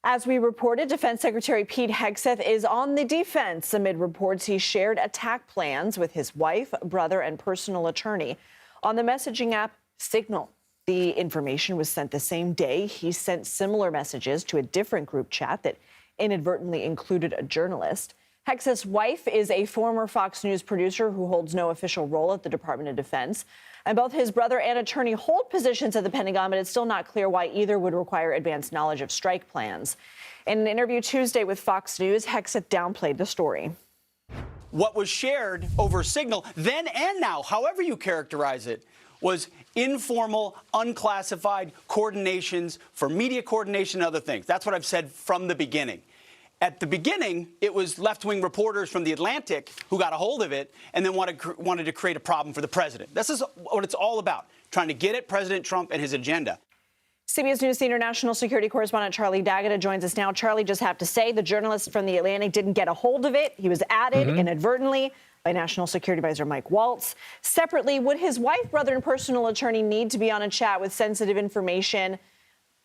As we reported, Defense Secretary Pete Hegseth is on the defense amid reports he shared attack plans with his wife, brother, and personal attorney on the messaging app Signal. The information was sent the same day he sent similar messages to a different group chat that inadvertently included a journalist. Hegseth's wife is a former Fox News producer who holds no official role at the Department of Defense. And both his brother and attorney hold positions at the Pentagon, but it's still not clear why either would require advanced knowledge of strike plans. In an interview Tuesday with Fox News, Hegseth downplayed the story. What was shared over Signal, then and now, however you characterize it, was informal, unclassified coordinations for media coordination and other things. That's what I've said from the beginning. At the beginning, it was left-wing reporters from The Atlantic who got a hold of it and then wanted to create a problem for the president. This is what it's all about, trying to get at President Trump and his agenda. CBS News senior national security correspondent Charlie D'Agata joins us now. Charlie, just have to say, the journalist from The Atlantic didn't get a hold of it. He was added inadvertently by National Security Advisor Mike Waltz. Separately, would his wife, brother, and personal attorney need to be on a chat with sensitive information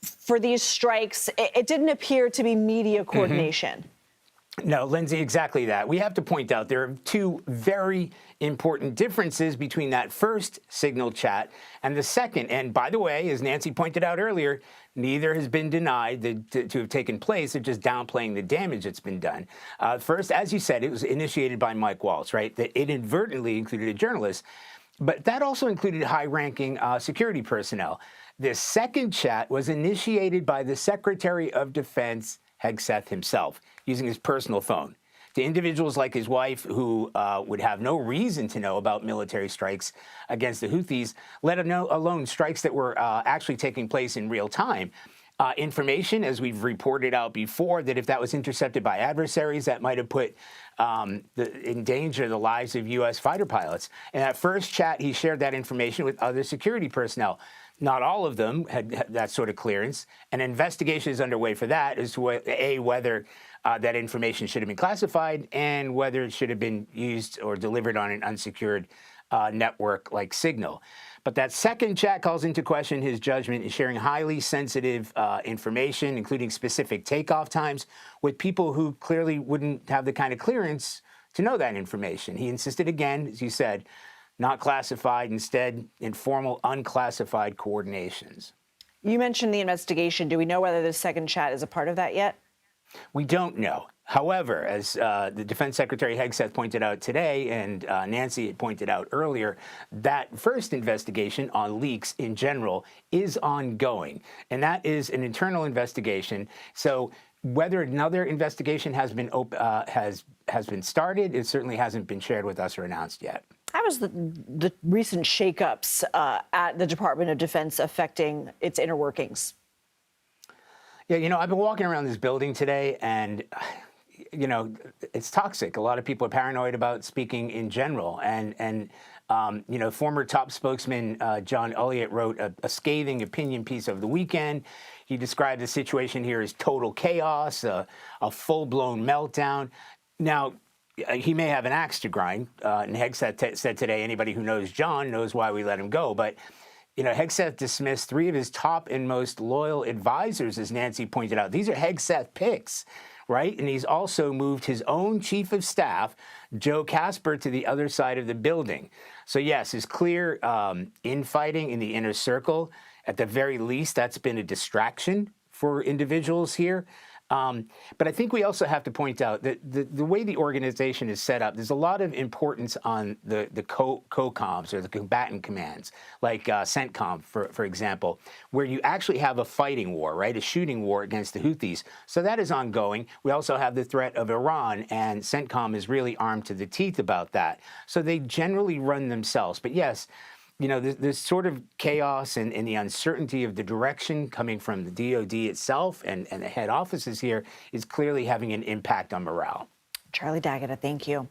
for these strikes? It didn't appear to be media coordination. No, Lindsay, exactly that. We have to point out there are two very important differences between that first Signal chat and the second. And by the way, as Nancy pointed out earlier, neither has been denied to have taken place. They're just downplaying the damage that's been done. First, as you said, it was initiated by Mike Waltz, right? That it inadvertently included a journalist. But that also included high-ranking security personnel. The second chat was initiated by the Secretary of Defense, Hegseth himself, using his personal phone. To individuals like his wife who would have no reason to know about military strikes against the Houthis, let alone strikes that were actually taking place in real time. Information, as we've reported out before, that if that was intercepted by adversaries, that might have put in danger the lives of U.S. fighter pilots. In that first chat, he shared that information with other security personnel. Not all of them had that sort of clearance. An investigation is underway for that as to whether that information should have been classified and whether it should have been used or delivered on an unsecured network like Signal. But that second chat calls into question his judgment in sharing highly sensitive information, including specific takeoff times, with people who clearly wouldn't have the kind of clearance to know that information. He insisted again, as you said, not classified, instead informal, unclassified coordinations. You mentioned the investigation. Do we know whether the second chat is a part of that yet? We don't know. However, as the Defense Secretary Hegseth pointed out today, and Nancy had pointed out earlier, that first investigation on leaks in general is ongoing, and that is an internal investigation. So whether another investigation has been has been started, it certainly hasn't been shared with us or announced yet. How is the recent shakeups at the Department of Defense affecting its inner workings? Yeah, I've been walking around this building today, and it's toxic. A lot of people are paranoid about speaking in general, and former top spokesman John Elliott wrote a scathing opinion piece over the weekend. He described the situation here as total chaos, a full-blown meltdown. Now, he may have an axe to grind, and Hegseth said today, anybody who knows John knows why we let him go. But, Hegseth dismissed three of his top and most loyal advisors, as Nancy pointed out. These are Hegseth picks, right? And he's also moved his own chief of staff, Joe Casper, to the other side of the building. So, yes, it's clear infighting in the inner circle. At the very least, that's been a distraction for individuals here. But I think we also have to point out that the way the organization is set up, there's a lot of importance on the COCOMs or the combatant commands, like CENTCOM, for example, where you actually have a fighting war, right, a shooting war against the Houthis. So that is ongoing. We also have the threat of Iran, and CENTCOM is really armed to the teeth about that. So they generally run themselves. But yes, this sort of chaos and the uncertainty of the direction coming from the DOD itself and the head offices here is clearly having an impact on morale. Charlie D'Agata, thank you.